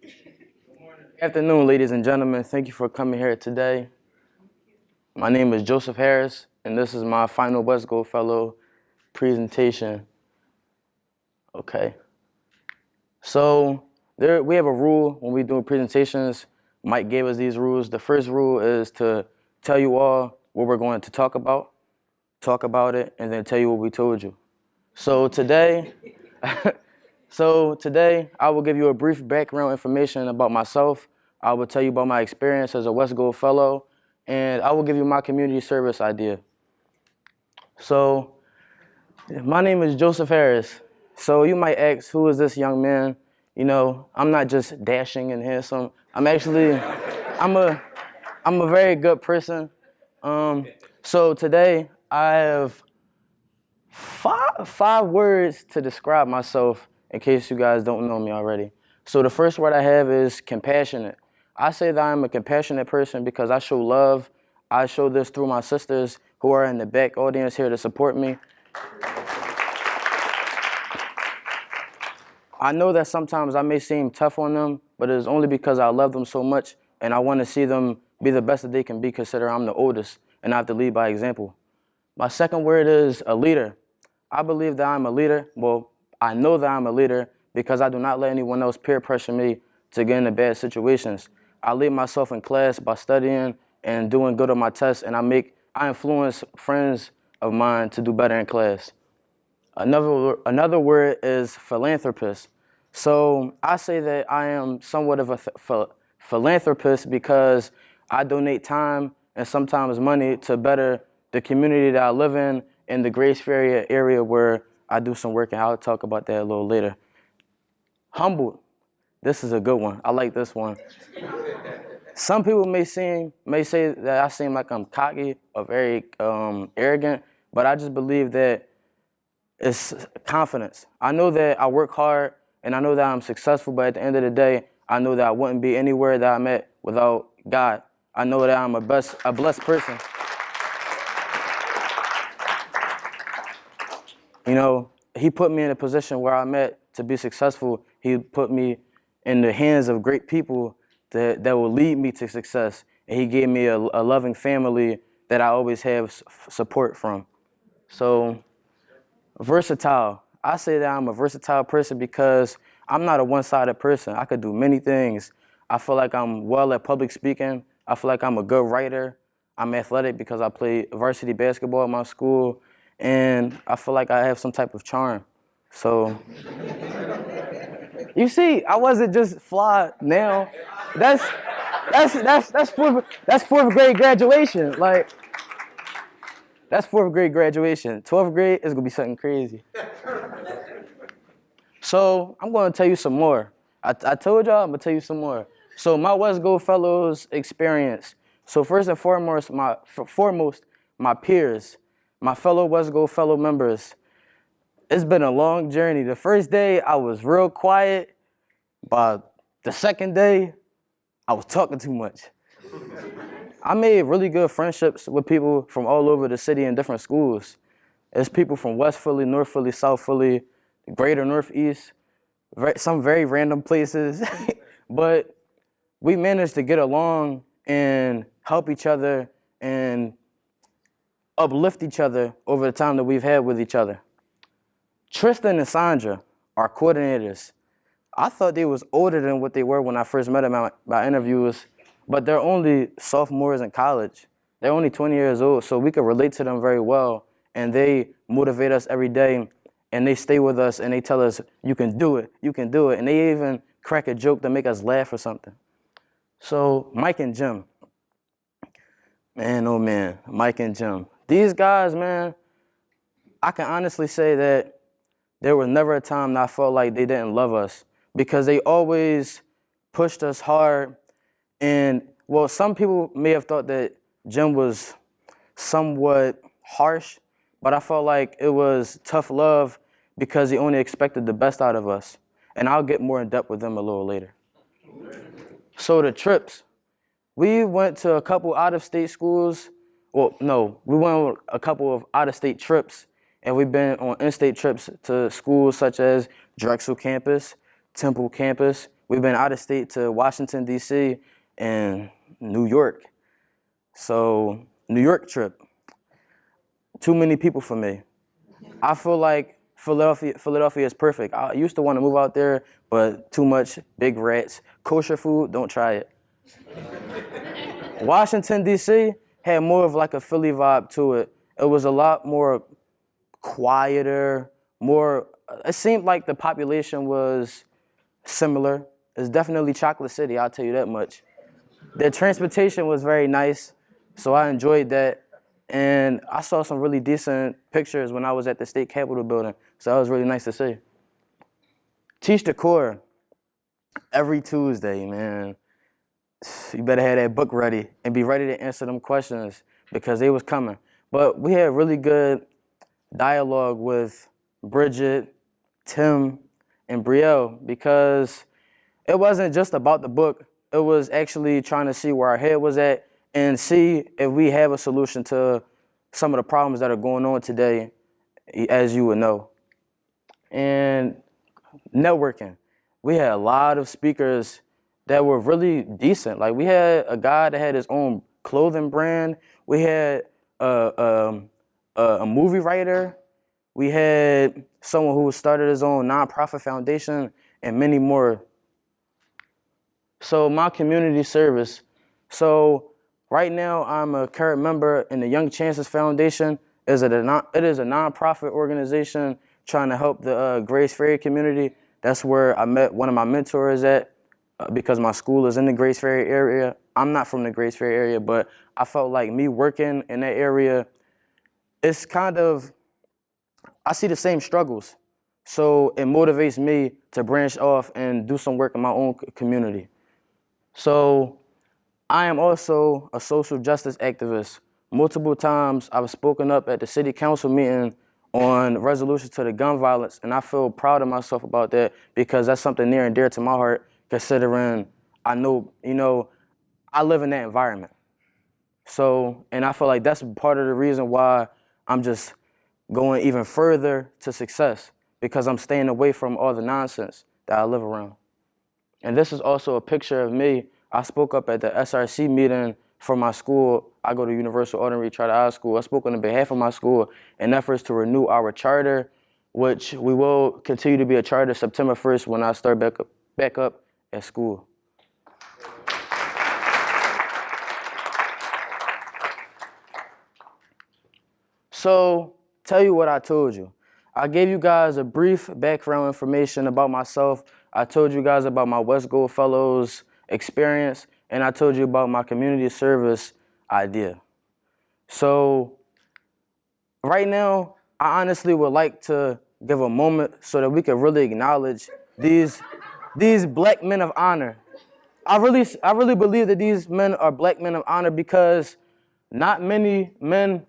Good afternoon, ladies and gentlemen. Thank you for coming here today. My name is Joseph Harris, and this is my final WesGold Fellow presentation. Okay. So we have a rule when we do presentations. Mike gave us these rules. The first rule is to tell you all what we're going to talk about it, and then tell you what we told you. So today, I will give you a brief background information about myself. I will tell you about my experience as a WesGold Fellow, and I will give you my community service idea. So, my name is Joseph Harris. So you might ask, who is this young man? You know, I'm not just dashing and handsome. I'm a very good person. So today I have five words to describe myself in case you guys don't know me already. So the first word I have is compassionate. I say that I'm a compassionate person because I show love. I show this through my sisters who are in the back audience here to support me. I know that sometimes I may seem tough on them, but it's only because I love them so much and I want to see them be the best that they can be, considering I'm the oldest and I have to lead by example. My second word is a leader. I believe that I'm a leader. Well, I know that I'm a leader because I do not let anyone else peer pressure me to get into bad situations. I lead myself in class by studying and doing good on my tests, and I influence friends of mine to do better in class. Another word is philanthropist. So I say that I am somewhat of a philanthropist because I donate time and sometimes money to better the community that I live in the Grace Ferry area where I do some work, and I'll talk about that a little later. Humbled. This is a good one. I like this one. Some people may say that I seem like I'm cocky or very arrogant, but I just believe that it's confidence. I know that I work hard and I know that I'm successful, but at the end of the day, I know that I wouldn't be anywhere that I'm at without God. I know that I'm a blessed person. You know, He put me in a position where I'm at to be successful. He put me in the hands of great people that will lead me to success. And He gave me a loving family that I always have support from. So, versatile. I say that I'm a versatile person because I'm not a one-sided person. I could do many things. I feel like I'm well at public speaking. I feel like I'm a good writer. I'm athletic because I play varsity basketball at my school. And I feel like I have some type of charm. So, you see, I wasn't just fly now. That's fourth grade graduation. Like, that's fourth grade graduation. 12th grade is gonna be something crazy. So I'm gonna tell you some more. I told y'all I'm gonna tell you some more. So my WesGold Fellows experience. So first and foremost, my peers, my fellow WesGold Fellow members. It's been a long journey. The first day I was real quiet. By the second day, I was talking too much. I made really good friendships with people from all over the city in different schools. There's people from West Philly, North Philly, South Philly, Greater Northeast, some very random places. But we managed to get along and help each other and uplift each other over the time that we've had with each other. Tristan and Sandra, our coordinators, I thought they was older than what they were when I first met them at my interviews, but they're only sophomores in college. They're only 20 years old, so we could relate to them very well, and they motivate us every day, and they stay with us, and they tell us, you can do it, and they even crack a joke to make us laugh or something. So Mike and Jim, man, oh man, Mike and Jim. These guys, man, I can honestly say that there was never a time that I felt like they didn't love us because they always pushed us hard. And, well, some people may have thought that Jim was somewhat harsh, but I felt like it was tough love because he only expected the best out of us. And I'll get more in depth with them a little later. So the trips. We went to a couple out-of-state schools. Well, no, we went on a couple of out-of-state trips, and we've been on in-state trips to schools such as Drexel campus, Temple campus. We've been out of state to Washington, D.C. and New York. So, New York trip, too many people for me. I feel like Philadelphia is perfect. I used to want to move out there, but too much big rats. Kosher food, don't try it. Washington, D.C. had more of like a Philly vibe to it. It was a lot more quieter, it seemed like the population was similar. It's definitely Chocolate City, I'll tell you that much. The transportation was very nice, so I enjoyed that. And I saw some really decent pictures when I was at the state capitol building, so that was really nice to see. Teach the core every Tuesday, man. You better have that book ready and be ready to answer them questions because they was coming. But we had really good dialogue with Bridget, Tim, and Brielle because it wasn't just about the book. It was actually trying to see where our head was at and see if we have a solution to some of the problems that are going on today, as you would know. And networking. We had a lot of speakers that were really decent. Like we had a guy that had his own clothing brand. We had a movie writer. We had someone who started his own nonprofit foundation and many more. So my community service. So right now I'm a current member in the Young Chances Foundation. It is a nonprofit organization trying to help the Grace Ferry community. That's where I met one of my mentors at because my school is in the Grace Ferry area. I'm not from the Grace Ferry area, but I felt like me working in that area, it's kind of, I see the same struggles. So it motivates me to branch off and do some work in my own community. So I am also a social justice activist. Multiple times I've spoken up at the city council meeting on resolutions to the gun violence, and I feel proud of myself about that because that's something near and dear to my heart, considering I know, I live in that environment. So, and I feel like that's part of the reason why I'm just going even further to success, because I'm staying away from all the nonsense that I live around. And this is also a picture of me. I spoke up at the SRC meeting for my school. I go to Universal Ordinary Charter High School. I spoke on behalf of my school in efforts to renew our charter, which we will continue to be a charter September 1st when I start back up at school. So, tell you what I told you. I gave you guys a brief background information about myself. I told you guys about my WesGold Fellows experience, and I told you about my community service idea. So, right now, I honestly would like to give a moment so that we can really acknowledge these black men of honor. I really believe that these men are black men of honor because not many men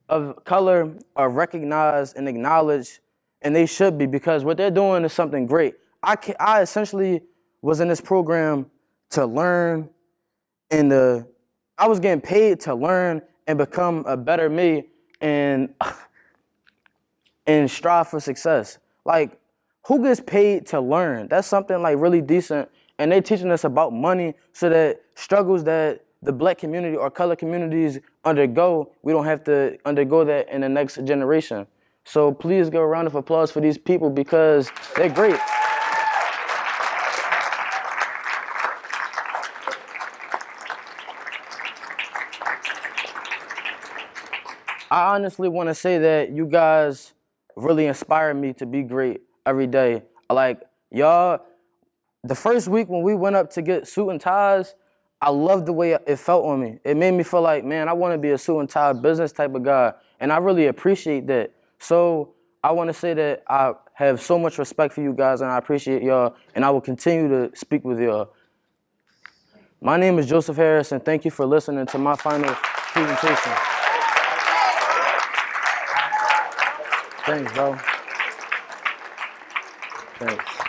of color are recognized and acknowledged, and they should be, because what they're doing is something great. I essentially was in this program to learn, and I was getting paid to learn and become a better me and strive for success. Like, who gets paid to learn? That's something like really decent, and they're teaching us about money so that struggles that the black community or color communities undergo, we don't have to undergo that in the next generation. So please give a round of applause for these people because they're great. I honestly want to say that you guys really inspire me to be great every day. Like, y'all, the first week when we went up to get suit and ties, I loved the way it felt on me. It made me feel like, man, I want to be a suit and tie business type of guy, and I really appreciate that. So I want to say that I have so much respect for you guys, and I appreciate y'all, and I will continue to speak with y'all. My name is Joseph Harris, and thank you for listening to my final presentation. Thanks, bro. Thanks.